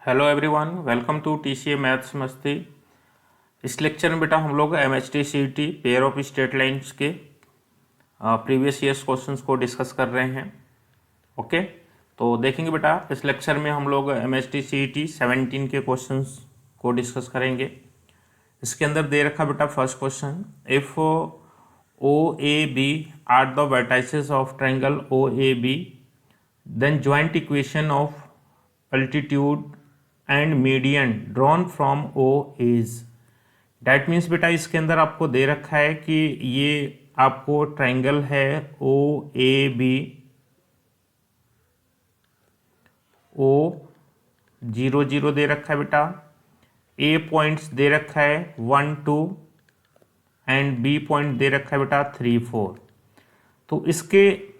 Hello everyone, welcome to TCA maths Masti. इस lecture में बेटा हम लोग MHT CET pair of straight lines के प्रीवियस ईयर्स क्वेश्चंस को डिस्कस कर रहे हैं। ओके, तो देखेंगे बेटा इस लेक्चर में हम लोग एमएचटी सीईटी 17 के क्वेश्चंस को डिस्कस करेंगे। इसके अंदर दे रखा बेटा first question, if O A B are the vertices of triangle O A B then joint equation of altitude and median drawn from O is. That means बेटा इसके अंदर आपको दे रखा है कि ये आपको ट्रायंगल है ओ ए बी, ओ 0 0 दे रखा है बेटा, ए पॉइंट्स दे रखा है 1 2 एंड बी पॉइंट दे रखा है बेटा 3 4। तो इसके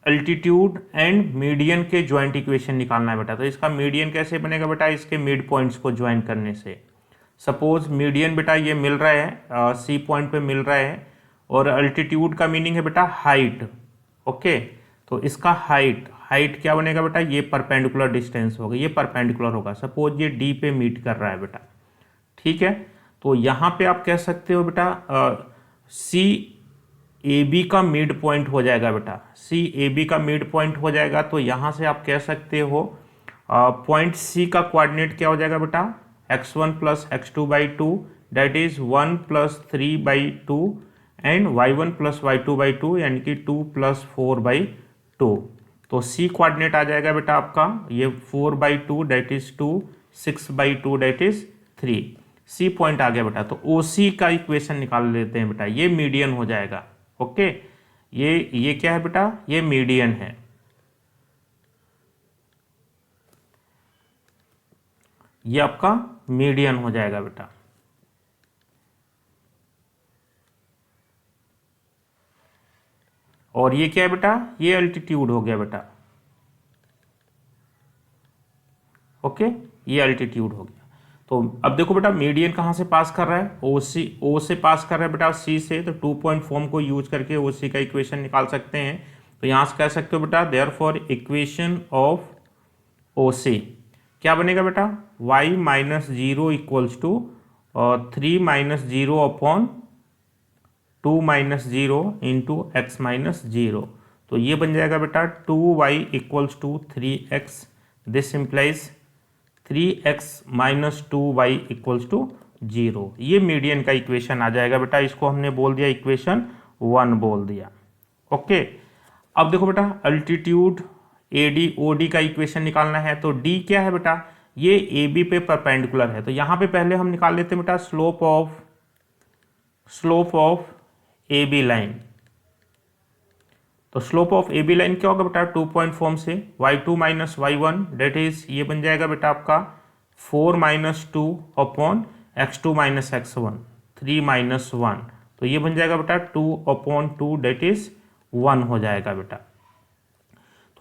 अल्टीट्यूड एंड मीडियन के ज्वाइंट इक्वेशन निकालना है बेटा। तो इसका मीडियन कैसे बनेगा बेटा, इसके मिड पॉइंट्स को ज्वाइन करने से। सपोज मीडियन बेटा ये मिल रहा है सी पॉइंट पे मिल रहा है, और अल्टीट्यूड का मीनिंग है बेटा हाइट। ओके, तो इसका हाइट क्या बनेगा बेटा, ये परपेंडिकुलर डिस्टेंस होगा, ये परपेंडिकुलर होगा। सपोज ये डी पे मीट कर रहा है बेटा, ठीक है। तो यहाँ पे आप कह सकते हो बेटा सी ए बी का मिड पॉइंट हो जाएगा बेटा, सी ए बी का मिड पॉइंट हो जाएगा। तो यहाँ से आप कह सकते हो पॉइंट सी का कोऑर्डिनेट क्या हो जाएगा बेटा, x1 plus x2 by 2 that is 1 plus 3 by 2 and y1 plus y2 by 2 यानी कि 2 प्लस 4 बाई 2। तो सी कोऑर्डिनेट आ जाएगा बेटा आपका ये 4 by 2 that is 2, 6 by 2 that is 3। C point आ गया बेटा। तो ओ सी का इक्वेशन निकाल लेते हैं बेटा, ये मीडियन हो जाएगा। ओके, ये क्या है बेटा, ये मीडियन है। ये आपका मीडियन हो जाएगा बेटा। और ये क्या है बेटा, ये अल्टीट्यूड हो गया बेटा। ओके, ये अल्टीट्यूड हो गया। तो अब देखो बेटा मीडियन कहाँ से पास कर रहा है, ओ से पास कर रहा है बेटा सी से। तो 2 पॉइंट फॉर्म को यूज करके ओ सी का इक्वेशन निकाल सकते हैं। तो यहाँ से कह सकते हो बेटा therefore equation of O C क्या बनेगा बेटा, y minus 0 equals to 3 minus 0 upon 2 minus 0 into x minus 0। तो ये बन जाएगा बेटा 2y equals to 3x, this implies 3x minus 2y equals to 0। ये मीडियन का इक्वेशन आ जाएगा बेटा। इसको हमने बोल दिया इक्वेशन 1 बोल दिया। ओके, अब देखो बेटा अल्टीट्यूड AD OD का इक्वेशन निकालना है। तो D क्या है बेटा, ये AB पे परपेंडिकुलर है। तो यहाँ पे पहले हम निकाल लेते हैं बेटा स्लोप ऑफ AB लाइन। तो स्लोप ऑफ AB लाइन क्या होगा बेटा, 2 पॉइंट फॉर्म से y2 minus y1 date is ये बन जाएगा बेटा आपका 4 minus 2 upon x2 minus x1, 3 minus 1। तो ये बन जाएगा बेटा 2 अपॉन 2 डेट इज 1 हो जाएगा बेटा।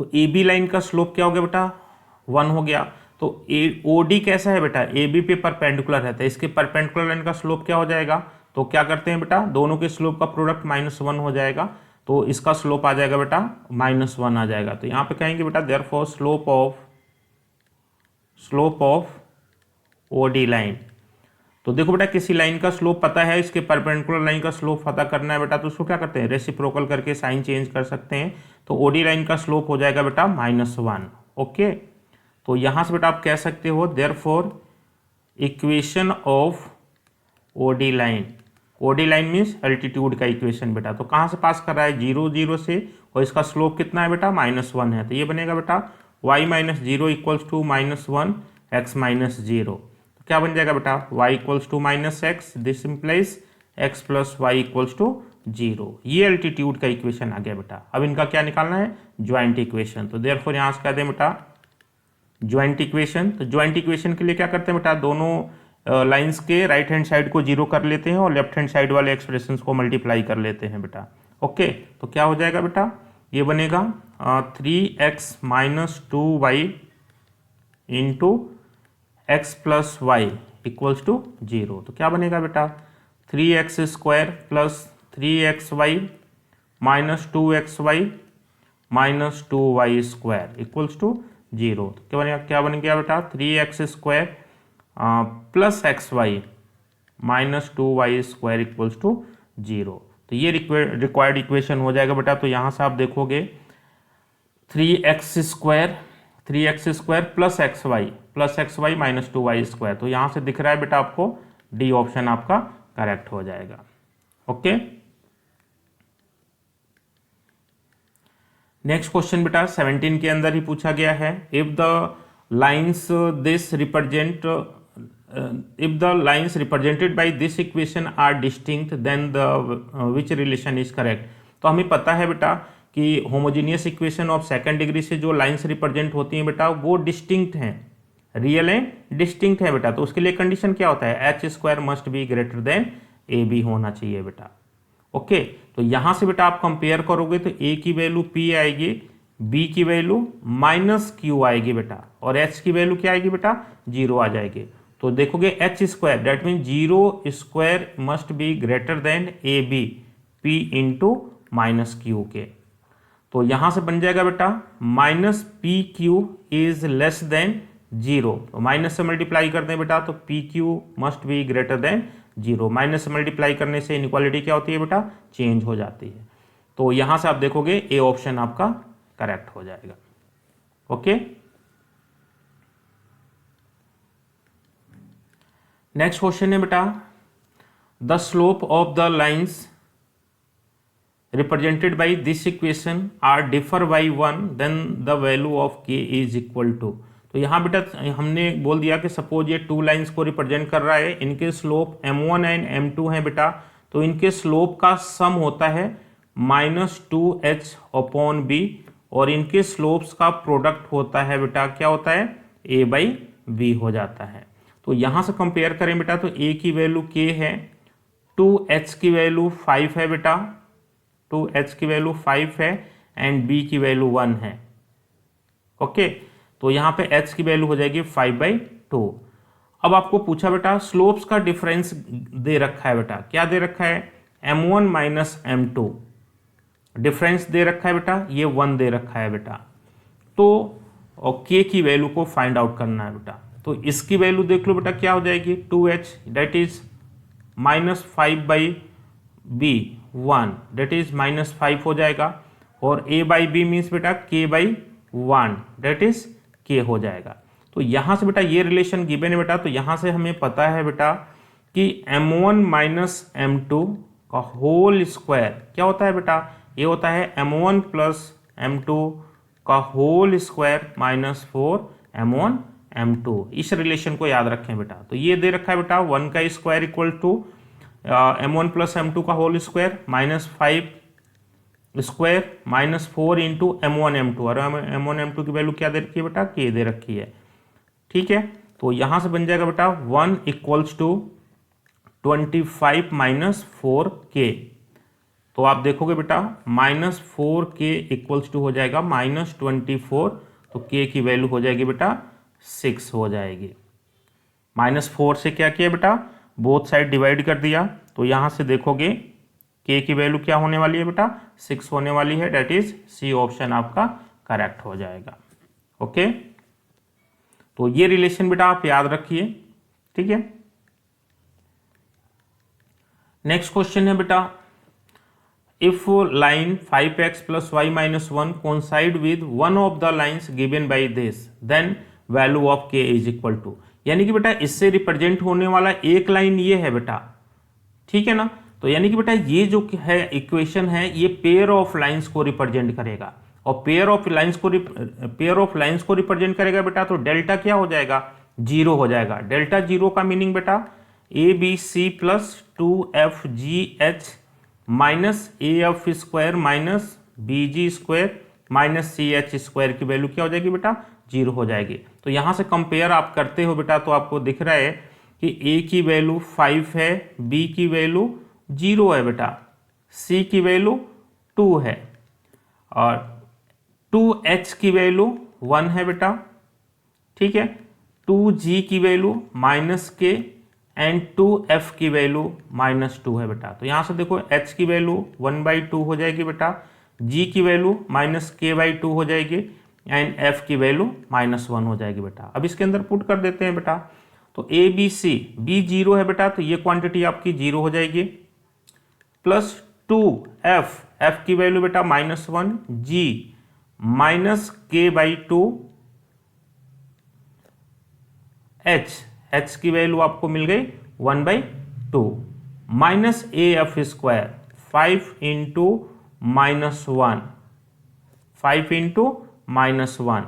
तो AB लाइन का स्लोप क्या हो गया बेटा, 1 हो गया। तो OD कैसा है बेटा, AB पे परपेंडिकुलर रहता है, इसके परपेंडिकुलर लाइन का स्लोप क्या हो जाएगा। तो क्या करते हैं बेटा, दोनों के स्लोप का प्रोडक्ट -1 हो जाएगा। तो इसका स्लोप आ जाएगा बेटा -1 आ जाएगा। तो यहाँ पे कहेंगे बेटा therefore slope of OD line. तो देखो बेटा किसी लाइन का स्लोप पता है, इसके परपेंडिकुलर लाइन का स्लोप पता करना है बेटा। तो उसको क्या करते हैं, रेसिप्रोकल करके साइन चेंज कर सकते हैं। तो OD लाइन का स्लोप हो जाएगा बेटा -1। ओके, तो यहाँ से बेटा आप कह सकते हो therefore equation of OD line. OD line means altitude का इक्वेशन बेटा। तो कहाँ से पास कर रहा है, 0 0 से, और इसका स्लोप कितना है बेटा -1 है। तो ये बनेगा बेटा y minus 0 equals to -1 x minus 0। तो क्या बन जाएगा बेटा, y equals to minus x, this implies x plus y equals to 0। ये अल्टीट्यूड का इक्वेशन आ गया बेटा। अब इनका क्या निकालना है, ज्वाइंट इक्वेशन। तो देयरफॉर यहाँ से कह दें बेटा ज्वाइंट इक्वेशन। तो ज्वाइंट इक्वेशन के लिए क्या करते हैं बेटा, दोनों लाइंस के राइट हैंड साइड को 0 कर लेते हैं और लेफ्ट हैंड साइड वाले एक्सप्रेशंस को मल्टीप्लाई कर लेते हैं बेटा। ओके, तो क्या हो जाएगा बेटा, ये बनेगा 3x minus 2y into x plus y equals to 0। तो क्या बनेगा बेटा, 3x square plus 3xy minus 2xy minus 2y square equals to 0। तो क्या बन गया बेटा 3x² plus XY minus 2y² equals to 0। तो ये रिक्वायर्ड इक्वेशन हो जाएगा बेटा। तो यहाँ से आप देखोगे 3x² plus XY minus 2y²। तो यहाँ से दिख रहा है बेटा आपको डी ऑप्शन आपका करेक्ट हो जाएगा। ओके, नेक्स्ट क्वेश्चन बेटा 17 के अंदर ही पूछा गया है। If the lines represented by this equation are distinct then the which relation is correct. तो हमें पता है बेटा कि homogeneous equation of second degree से जो लाइन्स रिप्रेजेंट होती हैं बेटा वो डिस्टिंक्ट हैं, रियल एंड डिस्टिंक्ट है बेटा। तो उसके लिए कंडीशन क्या होता है, h² must be greater than AB होना चाहिए बेटा। ओके, तो यहां से बेटा आप कंपेयर करोगे तो A की वैल्यू P आएगी, B की वैल्यू -Q आएगी बेटा, और H की वैल्यू क्या आएगी बेटा 0 आ जाएगी। तो देखोगे h² that mean 0² must be greater than AB P into -Q के। तो यहां से बन जाएगा बेटा -PQ इज लेस देन 0। तो माइनस से मल्टीप्लाई कर दें बेटा तो PQ must be greater than 0। Minus से मल्टीप्लाई करने से इनइक्वालिटी क्या होती है बेटा, चेंज हो जाती है। तो यहां से आप देखोगे ए ऑप्शन आपका करेक्ट हो जाएगा। ओके, नेक्स्ट क्वेश्चन है बेटा the slope of the lines represented by this equation are differ by 1 then the value of k is equal to. तो यहाँ बेटा हमने बोल दिया कि सपोज ये 2 लाइंस को रिप्रेजेंट कर रहा है, इनके स्लोप m1 एंड m2 हैं बेटा। तो इनके स्लोप का सम होता है -2h/b और इनके स्लोप्स का प्रोडक्ट होता है बेटा क्या होता है a/b हो जाता है। तो यहाँ से कंपेयर करें बेटा तो a की वैल्यू k है, 2h की वैल्यू 5 है बेटा, 2h की वैल्यू 5 है एंड b की वैल्यू 1 है। ओके, तो यहाँ पे h की वैल्यू हो जाएगी 5/2। अब आपको पूछा बेटा स्लोप्स का डिफरेंस दे रखा है बेटा, क्या दे रखा है m1 माइनस m2 डिफरेंस दे रखा है बेटा, ये 1 दे रखा है बेटा। तो और k की वैल्यू को फाइंड आउट करना है बेटा। तो इसकी वैल्यू देख लो बेटा क्या हो जाएगी 2h that is -5/b 1 that is -5 हो जाएगा, और a/b मीन्स बेटा k/1 दैट इज k हो जाएगा। तो यहां से बेटा ये रिलेशन गिवन है बेटा। तो यहां से हमें पता है बेटा कि m1 माइनस m2 का होल स्क्वायर क्या होता है बेटा, ये होता है m1 प्लस m2 का होल स्क्वायर -4m1 m2। इस रिलेशन को याद रखें बेटा। तो ये दे रखा है बेटा 1 का square equal to m1 plus m2 का whole square -5 square -4 into m1 m2, और m1 m2 की वैल्यू क्या दे रखी है बेटा k दे रखी है। ठीक है, तो यहां से बन जाएगा बेटा 1 इक्वल्स टू 25 माइनस 4k। तो आप देखोगे बेटा -4k इक्वल्स टू हो जाएगा -24। तो k की वैल्यू हो जाएगी बेटा 6 हो जाएगी। -4 से क्या किया बेटा बोथ साइड डिवाइड कर दिया। तो यहां से देखोगे k की वैल्यू क्या होने वाली है बेटा 6 होने वाली है, डेट इज सी ऑप्शन आपका करेक्ट हो जाएगा। ओके, तो ये रिलेशन बेटा आप याद रखिए। ठीक है, नेक्स्ट क्वेश्चन है बेटा if line 5x plus y minus 1 coincide with one of the lines given by this then value of k is equal to. यानी कि बेटा इससे रिप्रेजेंट होने वाला एक लाइन ये है बेटा, ठीक है ना। तो यानी कि बेटा ये जो है इक्वेशन है ये पेयर ऑफ लाइंस को रिप्रेजेंट करेगा, और पेयर ऑफ लाइंस को रिप्रेजेंट करेगा बेटा। तो डेल्टा क्या हो जाएगा 0 हो जाएगा। डेल्टा 0 का मीनिंग बेटा ABC plus 2FGH minus AF² minus BG² minus CH² की वैल्यू क्या हो जाएगी बेटा 0 हो जाएगी। तो यहां से कंपेयर आप करते हो बेटा तो आपको दिख रहा है कि A की वैल्यू 5 है, B की वैल्यू 0 है बेटा, C की वैल्यू 2 है, और 2H की वैल्यू 1 है बेटा। ठीक है, 2G की वैल्यू -k एंड 2F की वैल्यू -2 है बेटा। तो यहां से देखो H की वैल्यू 1/2 हो जाएगी बेटा, G की वैल्यू -k/2 हो जाएगी, एंड एफ की वैल्यू -1 हो जाएगी बेटा। अब इसके अंदर पुट कर देते हैं बेटा। तो ए बी सी, बी 0 है बेटा, तो ये क्वांटिटी आपकी 0 हो जाएगी, प्लस 2 एफ, एफ की वैल्यू बेटा -1, जी -k/2, एच, एच की वैल्यू आपको मिल गई 1/2, minus A F square 5 into -1, 5 into -1,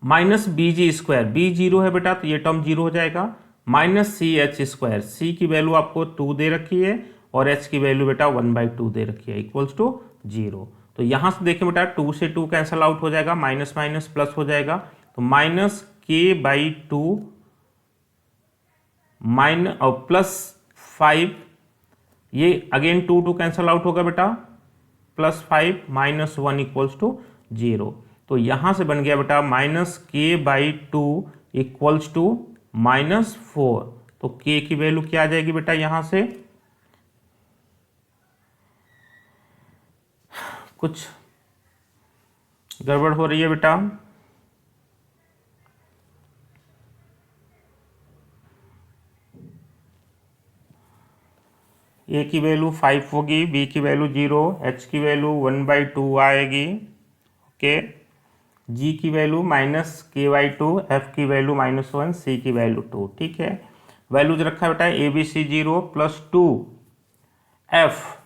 minus B G square, B 0 है बेटा तो ये टर्म 0 हो जाएगा, minus C H square, C की वैल्यू आपको 2 दे रखी है और एच की वैल्यू बेटा 1/2 दे रखी है, इक्वल्स टू 0। तो यहां से देखिए बेटा 2 से 2 कैंसल आउट हो जाएगा, माइनस माइनस प्लस हो जाएगा, तो -k/2 माइनस और +5, ये अगेन 2 2 कैंसल आउट होगा बेटा, +5 -1 इक्वल्स टू 0। तो यहां से बन गया बेटा -k/2 इक्वल्स टू -4। तो k की वैल्यू क्या आ जाएगी बेटा, यहां से कुछ गड़बड़ हो रही है बेटा, ए की वैल्यू 5 होगी, बी की वैल्यू 0, एच की वैल्यू 1/2 आएगी, ओके, जी की वैल्यू -k/2, एफ की वैल्यू -1, सी की वैल्यू 2, ठीक है। वैल्यूज रखा बेटा A B C 0 plus 2 F,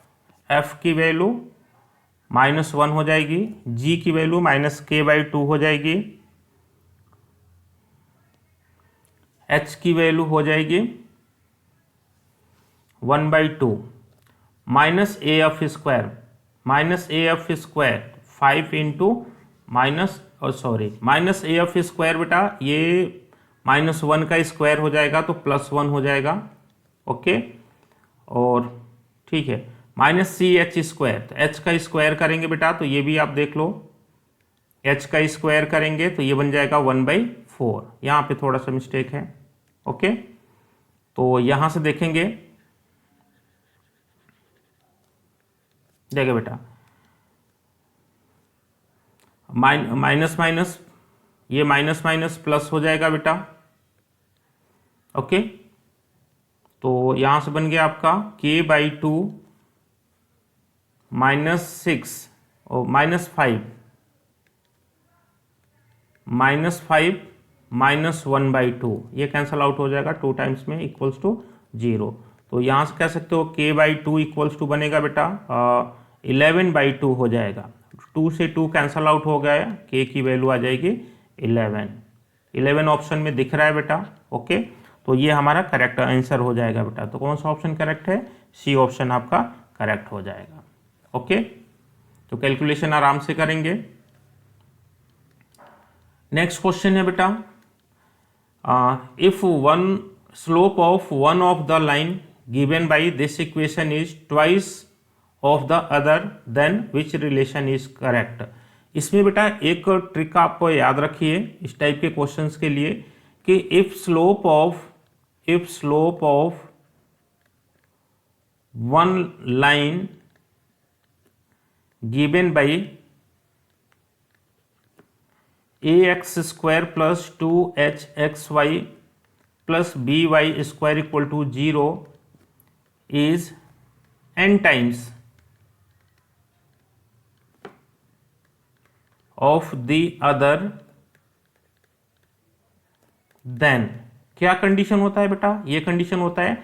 F की वैल्यू -1 हो जाएगी, जी की वैल्यू -k/2 हो जाएगी, एच की वैल्यू हो जाएगी 1/2, minus A F square, -5 into minus A F square बेटा, ये -1 का स्क्वायर हो जाएगा तो +1 हो जाएगा, ओके, और ठीक है, -ch स्क्वायर, तो h का स्क्वायर करेंगे बेटा तो ये भी आप देख लो, h का स्क्वायर करेंगे तो ये बन जाएगा 1/4, यहाँ पे थोड़ा सा मिस्टेक है, ओके। तो यहाँ से देखेंगे, देखिए बेटा माइनस माइनस, ये माइनस माइनस प्लस हो जाएगा बेटा, ओके। तो यहां से बन गया आपका k/2 -6 और -5 -1/2, ये कैंसल आउट हो जाएगा 2 टाइम्स में, इक्वल्स टू 0। तो यहां से कह सकते हो k/2 इक्वल्स टू बनेगा बेटा 11/2 हो जाएगा, 2 से 2 कैंसल आउट हो गया, k की वैल्यू आ जाएगी 11 ऑप्शन में दिख रहा है बेटा, ओके। तो ये हमारा करेक्ट आंसर हो जाएगा बेटा। तो कौन सा ऑप्शन करेक्ट है, सी ऑप्शन आपका करेक्ट हो जाएगा, ओके। तो कैलकुलेशन आराम से करेंगे। नेक्स्ट क्वेश्चन है बेटा, if one slope of one of the line given by this equation is twice of the other then which relation is correct. इसमें बेटा एक ट्रिक आप याद रखिए इस टाइप के क्वेश्चंस के लिए कि if slope of one line given by ax square plus 2hxy प्लस by square equal to 0 is n times of the other, then क्या कंडीशन होता है बेटा, ये कंडीशन होता है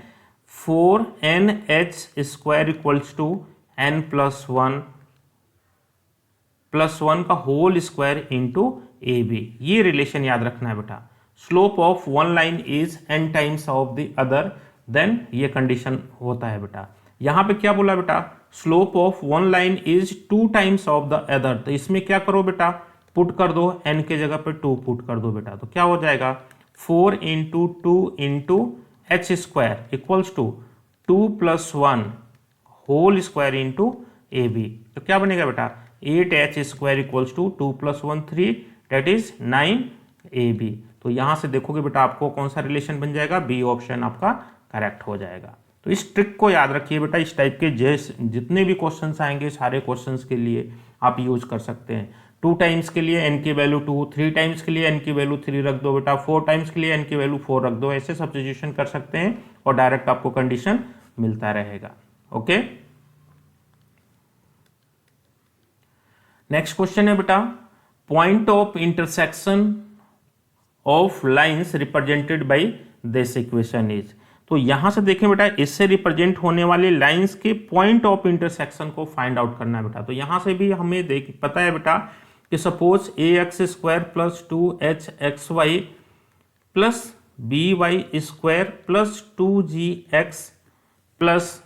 4nh square equals to n plus 1 का whole square into A B. ये रिलेशन याद रखना है बेटा, slope of one line is n times of the other, then ये कंडीशन होता है बेटा। यहां पे क्या बोला बेटा, slope of one line is 2 times of the other, तो इसमें क्या करो बेटा, पुट कर दो, n के जगह पे 2 पुट कर दो बेटा, तो क्या हो जाएगा 4 into 2 into H square equals to 2 plus 1 whole square into A B. तो क्या बनेगा बेटा 8h square equals to 2 plus 1 3, that is 9ab। तो यहां से देखोगे बेटा आपको कौन सा रिलेशन बन जाएगा, बी ऑप्शन आपका करेक्ट हो जाएगा। तो इस ट्रिक को याद रखिए बेटा, इस टाइप के जितने भी क्वेश्चंस आएंगे सारे क्वेश्चंस के लिए आप यूज कर सकते हैं। 2 टाइम्स के लिए n की वैल्यू 2, 3 टाइम्स के लिए n की वैल्यू 3 रख दो बेटा, 4 टाइम्स के लिए n की वैल्यू 4 रख दो। ऐसे सब्स्टिट्यूशन कर सकते हैं और डायरेक्ट आपको कंडीशन मिलता रहेगा। ओके, नेक्स्ट क्वेश्चन है बेटा, point of intersection of lines represented by this equation is. तो यहां से देखें बेटा, इससे रिप्रेजेंट होने वाले लाइंस के पॉइंट ऑफ इंटरसेक्शन को फाइंड आउट करना है बेटा। तो यहां से भी हमें पता है बेटा कि suppose ax² plus 2hxy plus by² plus 2gx plus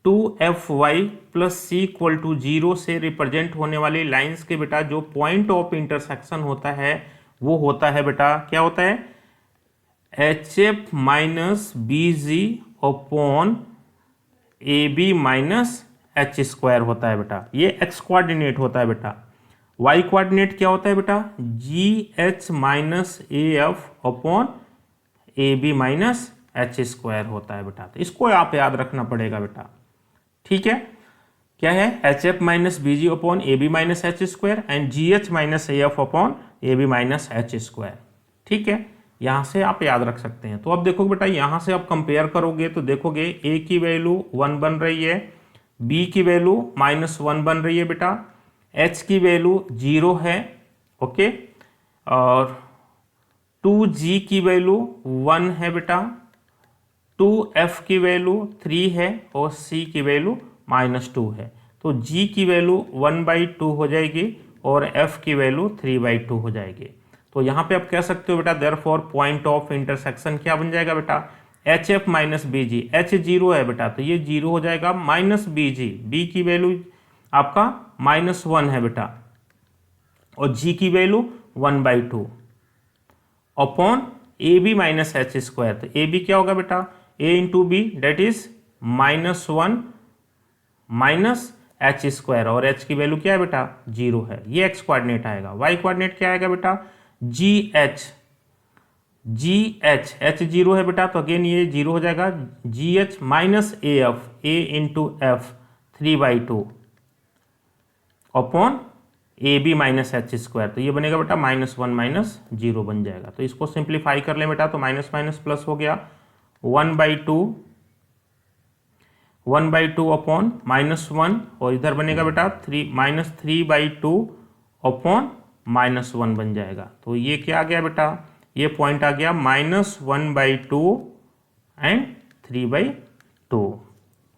2fy plus c equal to 0 से रिप्रेजेंट होने वाली लाइंस के बेटा जो पॉइंट ऑफ इंटरसेक्शन होता है वो होता है बेटा, क्या होता है, hf minus bg upon ab minus h² होता है बेटा। ये x कोऑर्डिनेट होता है बेटा। y कोऑर्डिनेट क्या होता है बेटा, gh minus af upon ab minus h² होता है बेटा। तो इसको आप याद रखना पड़ेगा बेटा, ठीक है। क्या है, hf minus bg upon ab minus h² and gh minus af upon ab minus h², ठीक है। यहां से आप याद रख सकते हैं। तो अब देखो बेटा, यहां से आप कंपेयर करोगे तो देखोगे a की वैल्यू 1 बन रही है, b की वैल्यू -1 बन रही है बेटा, h की वैल्यू 0 है, ओके, और 2g की वैल्यू 1 है बेटा, 2f की वैल्यू 3 है और c की वैल्यू -2 है। तो g की वैल्यू 1/2 हो जाएगी और f की वैल्यू 3/2 हो जाएगी। तो यहाँ पे आप कह सकते हो बेटा देयरफॉर पॉइंट ऑफ इंटरसेक्शन क्या बन जाएगा बेटा, hf माइनस bg, h 0 है बेटा तो ये 0 हो जाएगा, माइनस bg, b की वैल्यू आपका -1 है बेटा और g की value 1/2 upon ab minus h²। तो ab क्या होगा बेटा, a into B that is -1 minus h² और h की वैल्यू क्या है बेटा 0 है, ये x कोऑर्डिनेट आएगा। y कोऑर्डिनेट क्या आएगा बेटा, gh, h 0 है बेटा तो अगेन ये 0 हो जाएगा, gh minus af, a into f 3/2 upon ab minus h²। तो ये बनेगा बेटा -1 माइनस 0 बन जाएगा। तो इसको सिंप्लीफाई कर लें बेटा तो माइनस माइनस प्लस हो गया, 1/2 अपॉन -1 और इधर बनेगा बेटा -3/2 अपॉन -1 बन जाएगा। तो ये क्या आ गया बेटा, ये पॉइंट आ गया -1/2 एंड 3/2,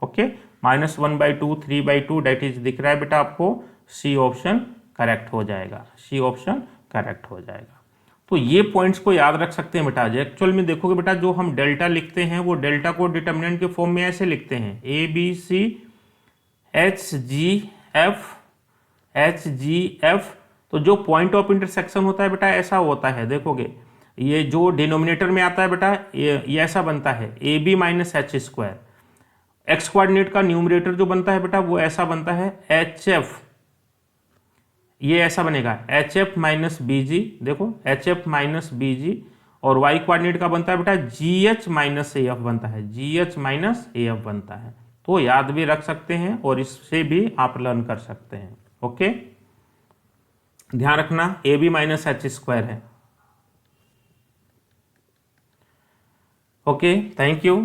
ओके, -1/2 3/2 डेट इज दिख रहा है बेटा आपको, सी ऑप्शन करेक्ट हो जाएगा, सी ऑप्शन करेक्ट हो जाएगा। तो ये पॉइंट्स को याद रख सकते हैं बेटा। एक्चुअल में देखोगे बेटा जो हम डेल्टा लिखते हैं वो डेल्टा को डिटर्मिनेंट के फॉर्म में ऐसे लिखते हैं, A B C H G F. तो जो पॉइंट ऑफ इंटरसेक्शन होता है बेटा ऐसा होता है, देखोगे ये जो डिनोमिनेटर में आता है बेटा ये ऐसा बनता है, A B minus h²। X coordinate का न्यूमरेटर जो बनता है बेटा वो ऐसा बनता है एच एफ, ये ऐसा बनेगा एच एफ माइनस बी जी, देखो एच एफ माइनस बी जी, और वाई कोऑर्डिनेट का बनता है बेटा जी एच माइनस ए एफ बनता है, जी एच माइनस ए एफ बनता है। तो याद भी रख सकते हैं और इससे भी आप लर्न कर सकते हैं, ओके। ध्यान रखना ए बी माइनस h² है, ओके, थैंक यू।